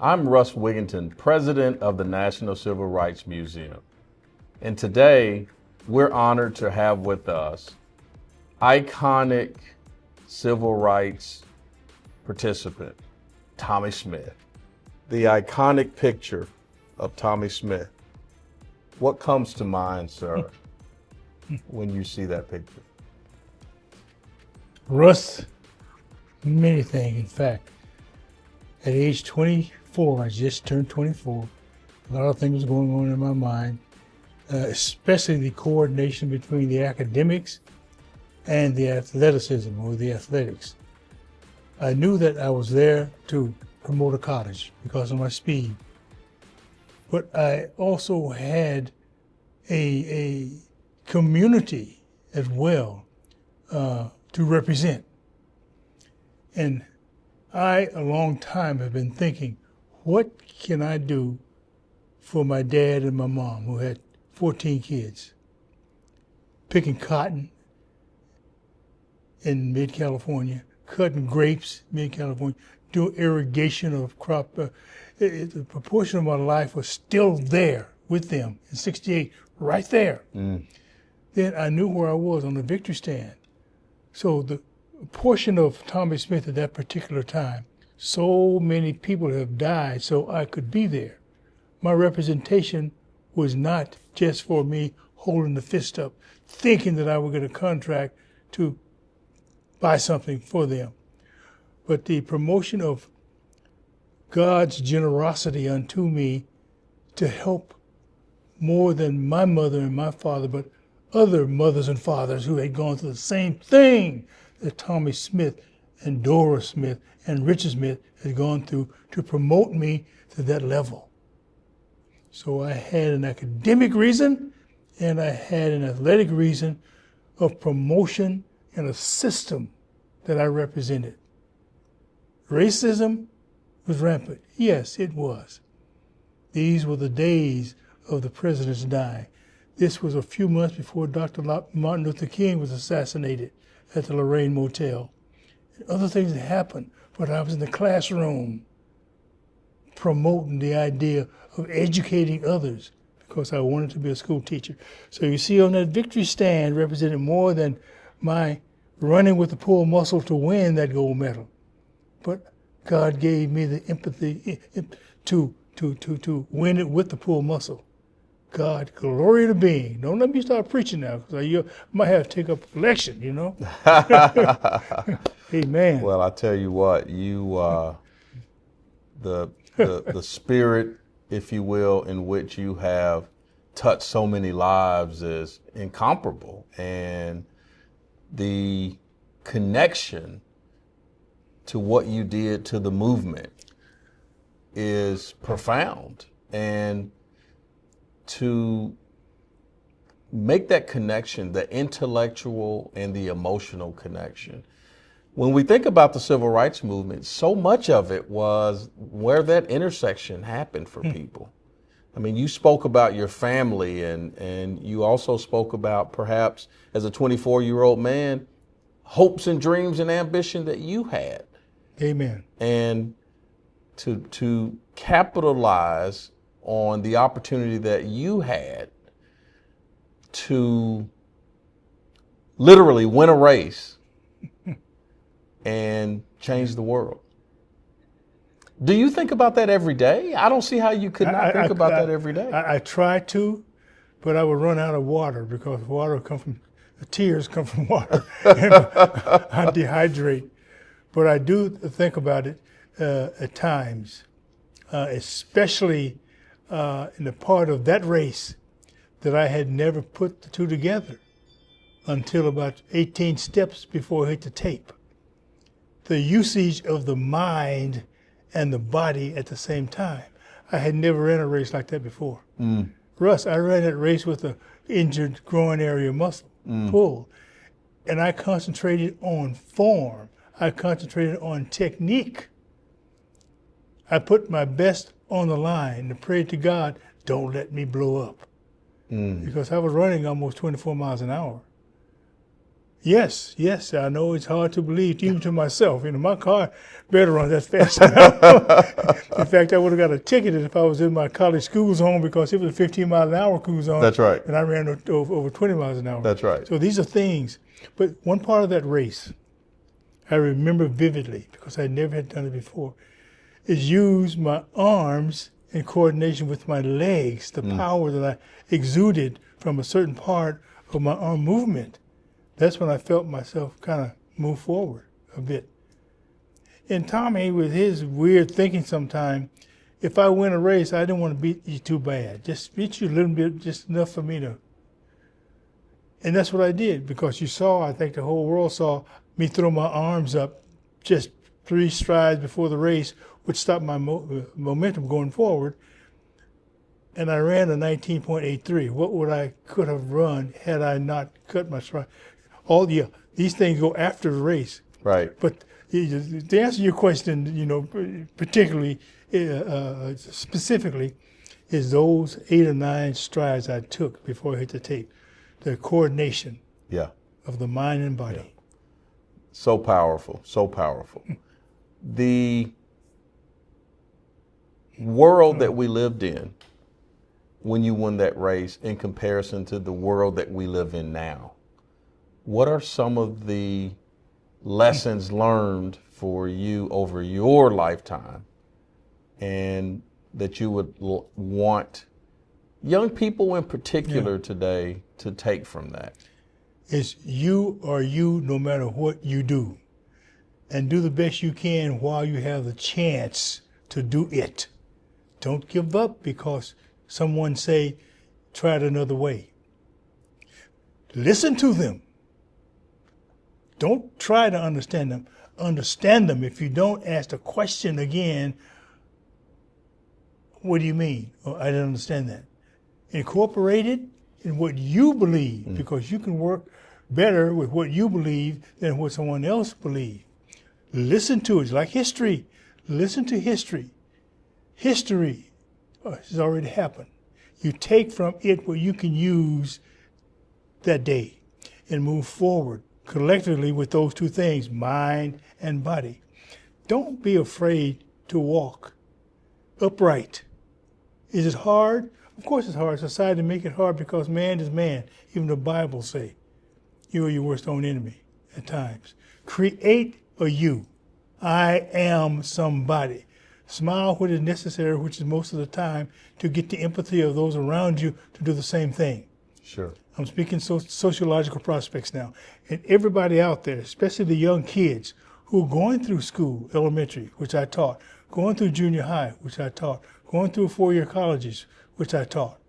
I'm Russ Wigginton, president of the National Civil Rights Museum. And today, we're honored to have with us iconic civil rights participant, Tommie Smith. The iconic picture of Tommie Smith. What comes to mind, sir, when you see that picture? Russ, many things, in fact. At age 24, I just turned 24, a lot of things going on in my mind, especially the coordination between the academics and the athleticism, or the athletics. I knew that I was there to promote a college because of my speed, but I also had a community as well to represent. And I, a long time, have been thinking, what can I do for my dad and my mom, who had 14 kids, picking cotton in mid-California, cutting grapes in mid-California, doing irrigation of crop. The proportion of my life was still there with them in '68, right there. Then I knew where I was on the victory stand. So the portion of Tommie Smith at that particular time, so many people have died so I could be there. My representation was not just for me holding the fist up, thinking that I would get a contract to buy something for them, but the promotion of God's generosity unto me to help more than my mother and my father, but other mothers and fathers who had gone through the same thing that Tommie Smith and Dora Smith and Richard Smith had gone through, to promote me to that level. So I had an academic reason and I had an athletic reason of promotion and a system that I represented. Racism was rampant. Yes, it was. These were the days of the presidents dying. This was a few months before Dr. Martin Luther King was assassinated at the Lorraine Motel. And other things that happened, but I was in the classroom promoting the idea of educating others because I wanted to be a school teacher. So you see on that victory stand represented more than my running with the pull muscle to win that gold medal. But God gave me the empathy to win it with the pull muscle. God, glory to being. Don't let me start preaching now, because I might have to take up a lecture, you know? Amen. Well, I tell you what, the spirit, if you will, in which you have touched so many lives is incomparable. And the connection to what you did to the movement is profound. And to make that connection, the intellectual and the emotional connection. When we think about the civil rights movement, so much of it was where that intersection happened for people. I mean, you spoke about your family, and you also spoke about, perhaps as a 24-year-old man, hopes and dreams and ambition that you had. Amen. And to capitalize on the opportunity that you had to literally win a race and change the world. Do you think about that every day? I don't see how you could not think about that every day. I try to, but I would run out of water because water the tears come from water. And I dehydrate. But I do think about it at times, especially in the part of that race that I had never put the two together until about 18 steps before I hit the tape. The usage of the mind and the body at the same time. I had never ran a race like that before. Russ, I ran that race with an injured groin area muscle pull. And I concentrated on form. I concentrated on technique. I put my best on the line and prayed to God, don't let me blow up. Because I was running almost 24 miles an hour. Yes, yes, I know it's hard to believe, even to myself. My car better run that fast. In fact, I would have got a ticket if I was in my college school zone because it was a 15-mile-an-hour cruise zone. That's right. And I ran over 20 miles an hour. That's right. So these are things. But one part of that race, I remember vividly because I never had done it before, is use my arms in coordination with my legs, the power that I exuded from a certain part of my arm movement. That's when I felt myself kind of move forward a bit. And Tommie, with his weird thinking sometime, if I win a race, I didn't want to beat you too bad. Just beat you a little bit, just enough for me to. And that's what I did, because you saw, I think the whole world saw me throw my arms up just 3 strides before the race, which stopped my momentum going forward. And I ran a 19.83. What would I could have run had I not cut my stride? These things go after the race. Right. But to answer your question, particularly, specifically, is those 8 or 9 strides I took before I hit the tape. The coordination of the mind and body. Yeah. So powerful, so powerful. The world that we lived in when you won that race in comparison to the world that we live in now, what are some of the lessons learned for you over your lifetime and that you would want young people in particular today to take from that? It's you are you no matter what you do. And do the best you can while you have the chance to do it. Don't give up because someone say, try it another way. Listen to them. Don't try to understand them. Understand them. If you don't, ask the question again, what do you mean? Oh, I didn't understand that. Incorporate it in what you believe, because you can work better with what you believe than what someone else believes. Listen to it. It's like history. Listen to history. History has already happened. You take from it what you can use that day and move forward collectively with those 2 things, mind and body. Don't be afraid to walk upright. Is it hard? Of course it's hard. Society make it hard because man is man. Even the Bible say, you are your worst own enemy at times. Create a you. I am somebody. Smile when it's necessary, which is most of the time, to get the empathy of those around you to do the same thing. Sure. I'm speaking sociological prospects now. And everybody out there, especially the young kids who are going through school, elementary, which I taught, going through junior high, which I taught, going through 4-year colleges, which I taught.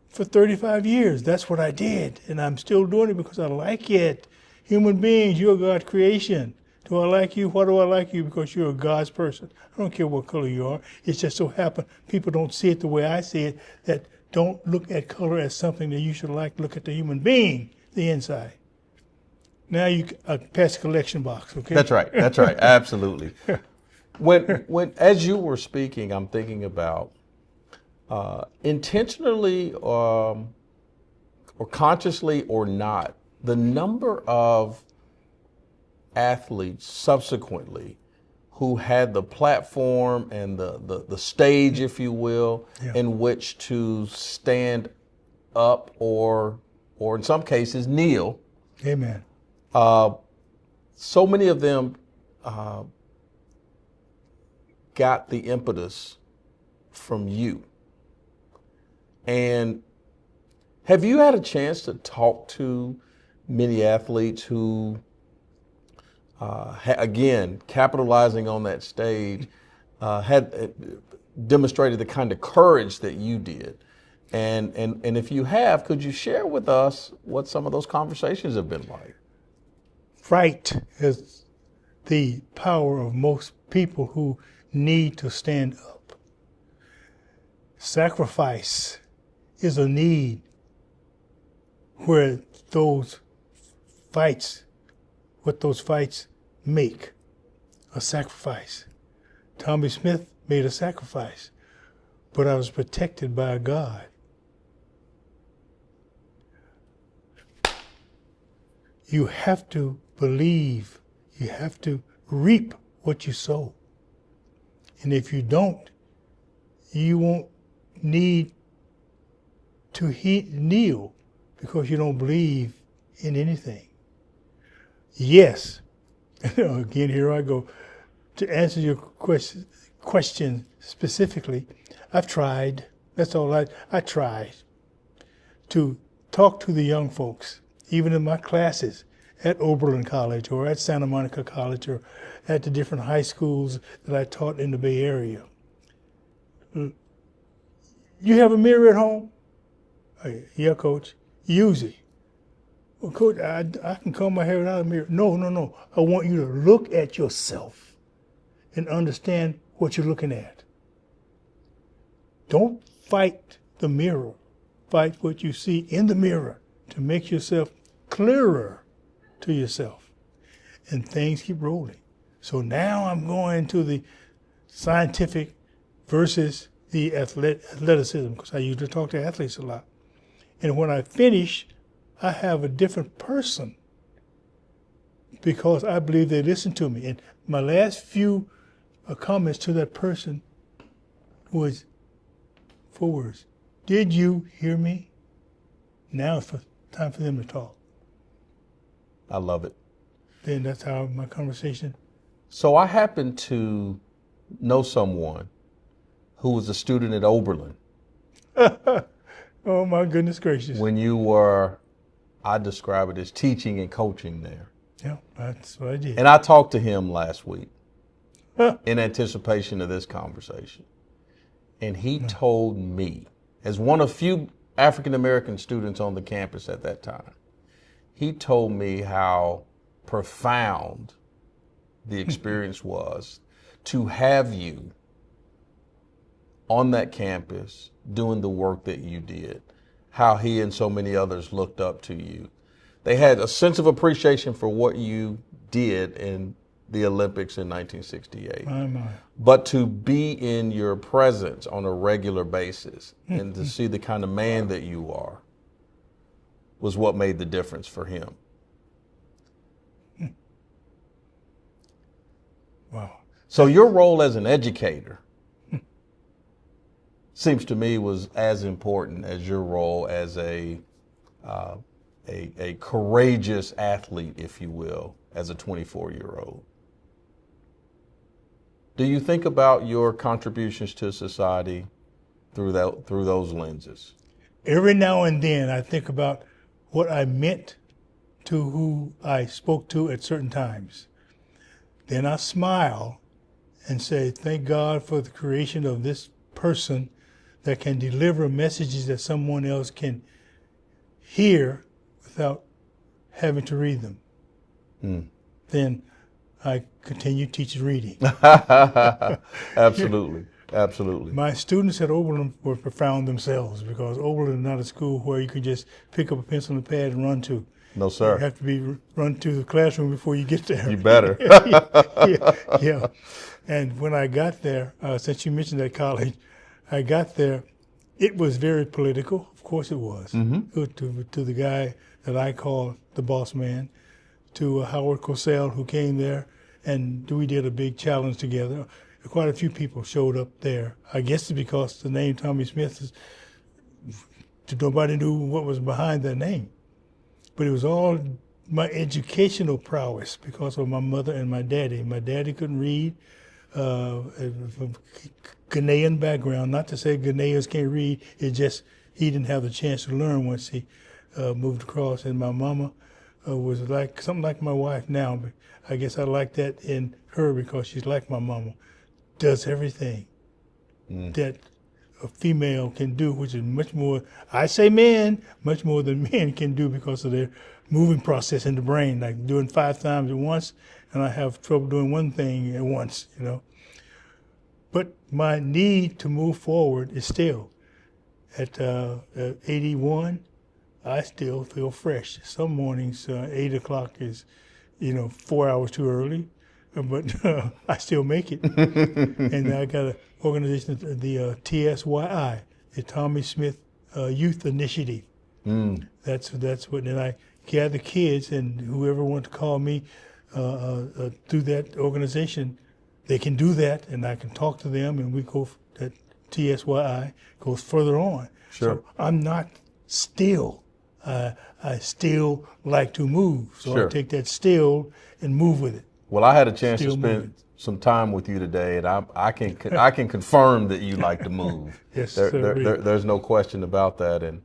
For 35 years, that's what I did. And I'm still doing it because I like it. Human beings, you're God's creation. Do I like you? Why do I like you? Because you're a God's person. I don't care what color you are. It's just so happen people don't see it the way I see it, that don't look at color as something that you should like. Look at the human being, the inside. Now you pass the collection box, okay? That's right. That's right. Absolutely. When as you were speaking, I'm thinking about intentionally or consciously or not, the number of athletes subsequently who had the platform and the stage, if you will, in which to stand up or in some cases kneel. Amen. So many of them got the impetus from you. And have you had a chance to talk to many athletes who, again, capitalizing on that stage, had demonstrated the kind of courage that you did? And if you have, could you share with us what some of those conversations have been like? Fright is the power of most people who need to stand up. Sacrifice is a need where those fights, what those fights make, a sacrifice. Tommie Smith made a sacrifice, but I was protected by God. You have to believe. You have to reap what you sow. And if you don't, you won't need to kneel because you don't believe in anything. Yes, again, here I go. To answer your question specifically, I've tried. That's all I tried to talk to the young folks, even in my classes at Oberlin College or at Santa Monica College or at the different high schools that I taught in the Bay Area. You have a mirror at home? Yeah, Coach. Use it. Well, Coach, I can comb my hair without a mirror. No. I want you to look at yourself and understand what you're looking at. Don't fight the mirror. Fight what you see in the mirror to make yourself clearer to yourself. And things keep rolling. So now I'm going to the scientific versus the athleticism, because I used to talk to athletes a lot. And when I finish, I have a different person because I believe they listen to me. And my last few comments to that person was 4 words. Did you hear me? Now it's time for them to talk. I love it. Then that's how my conversation. So I happen to know someone who was a student at Oberlin. Oh my goodness gracious. When you were, I describe it as teaching and coaching there. Yeah, that's what I did. And I talked to him last week in anticipation of this conversation. And he told me, as one of few African-American students on the campus at that time, he told me how profound the experience was to have you on that campus doing the work that you did, how he and so many others looked up to you. They had a sense of appreciation for what you did in the Olympics in 1968. But to be in your presence on a regular basis and to see the kind of man that you are was what made the difference for him. Wow. So your role as an educator seems to me was as important as your role as a courageous athlete, if you will, as a 24-year-old. Do you think about your contributions to society through those lenses? Every now and then I think about what I meant to who I spoke to at certain times. Then I smile and say, thank God for the creation of this person that can deliver messages that someone else can hear without having to read them. Then I continue teaching reading. Absolutely. Absolutely. My students at Oberlin were profound themselves because Oberlin is not a school where you can just pick up a pencil and a pad and run to. No, sir. You have to run to the classroom before you get there. You better. Yeah. And when I got there, since you mentioned that college, I got there, it was very political. Of course it was. To the guy that I call the boss man, to Howard Cosell, who came there, and we did a big challenge together. Quite a few people showed up there. I guess it's because the name Tommie Smith nobody knew what was behind that name. But it was all my educational prowess because of my mother and my daddy. My daddy couldn't read, from Ghanaian background. Not to say Ghanaians can't read, it's just he didn't have the chance to learn once he moved across. And my mama was like something like my wife now, but I guess I like that in her because she's like my mama. Does everything that a female can do, which is much more, I say men, much more than men can do because of their moving process in the brain, like doing 5 times at once, and I have trouble doing one thing at once, you know. But my need to move forward is still. At 81, I still feel fresh. Some mornings, 8 o'clock is, 4 hours too early. But I still make it. And I got an organization, the TSYI, the Tommie Smith Youth Initiative. That's what, and I gather kids, and whoever wants to call me through that organization, they can do that, and I can talk to them, and we go, that TSYI goes further on. Sure. So I'm not still. I still like to move. So Sure. I take that still and move with it. Well, I had a chance to Still spend moving. some time with you today, and I can confirm that you like to move. Yes, sir. There's no question about that, and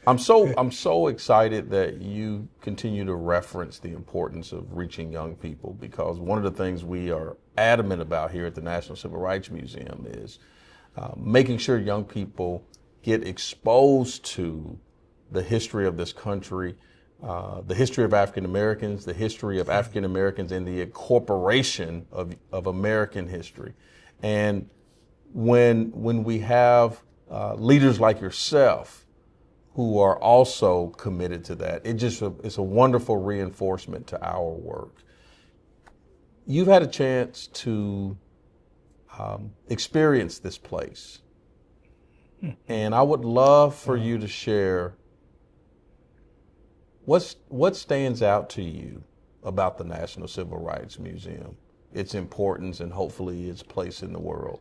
I'm so excited that you continue to reference the importance of reaching young people, because one of the things we are adamant about here at the National Civil Rights Museum is making sure young people get exposed to the history of this country, the history of African Americans, the history of African Americans, and the incorporation of American history. And when we have leaders like yourself who are also committed to that, it's a wonderful reinforcement to our work. You've had a chance to experience this place, and I would love for you to share what stands out to you about the National Civil Rights Museum, its importance, and hopefully its place in the world.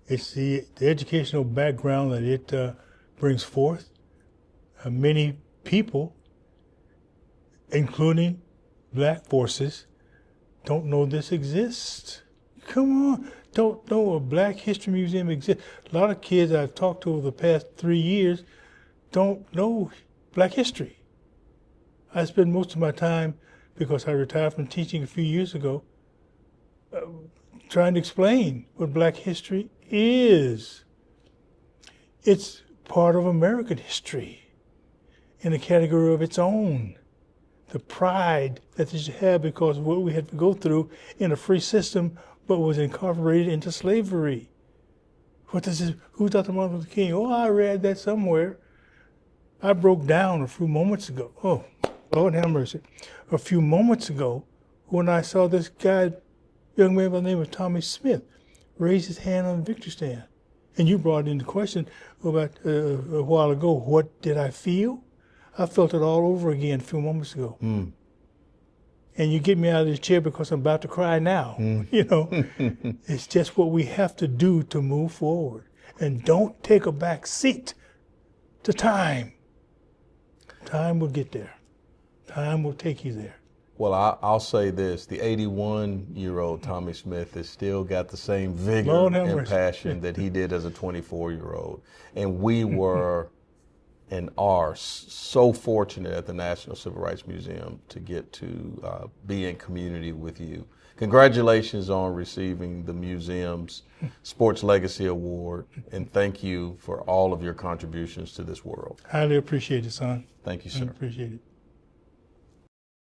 It's the educational background that it brings forth. Many people, including black forces, don't know this exists. Come on, don't know a Black History Museum exists. A lot of kids I've talked to over the past 3 years don't know Black history. I spend most of my time, because I retired from teaching a few years ago, trying to explain what Black history is. It's part of American history in a category of its own. The pride that they should have because of what we had to go through in a free system, but was incorporated into slavery. What does this, who's Dr. Martin Luther King? Oh, I read that somewhere. I broke down a few moments ago. Oh, Lord have mercy. A few moments ago, when I saw this guy, young man by the name of Tommie Smith, raise his hand on the victory stand. And you brought in the question about a while ago, what did I feel? I felt it all over again a few moments ago. And you get me out of this chair because I'm about to cry now. You know, it's just what we have to do to move forward. And don't take a back seat to time. Time will get there. Time will take you there. Well, I'll say this, the 81-year-old Tommie Smith has still got the same vigor and passion that he did as a 24-year-old. And we were and are so fortunate at the National Civil Rights Museum to get to be in community with you. Congratulations on receiving the museum's Sports Legacy Award, and thank you for all of your contributions to this world. Highly appreciate it, son. Thank you, sir. I appreciate it.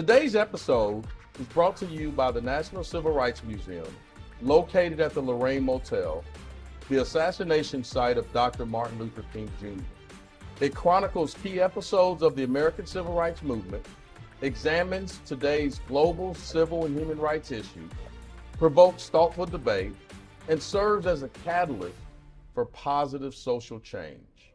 Today's episode is brought to you by the National Civil Rights Museum, located at the Lorraine Motel, the assassination site of Dr. Martin Luther King Jr. It chronicles key episodes of the American Civil Rights Movement, examines today's global civil and human rights issues, provokes thoughtful debate, and serves as a catalyst for positive social change.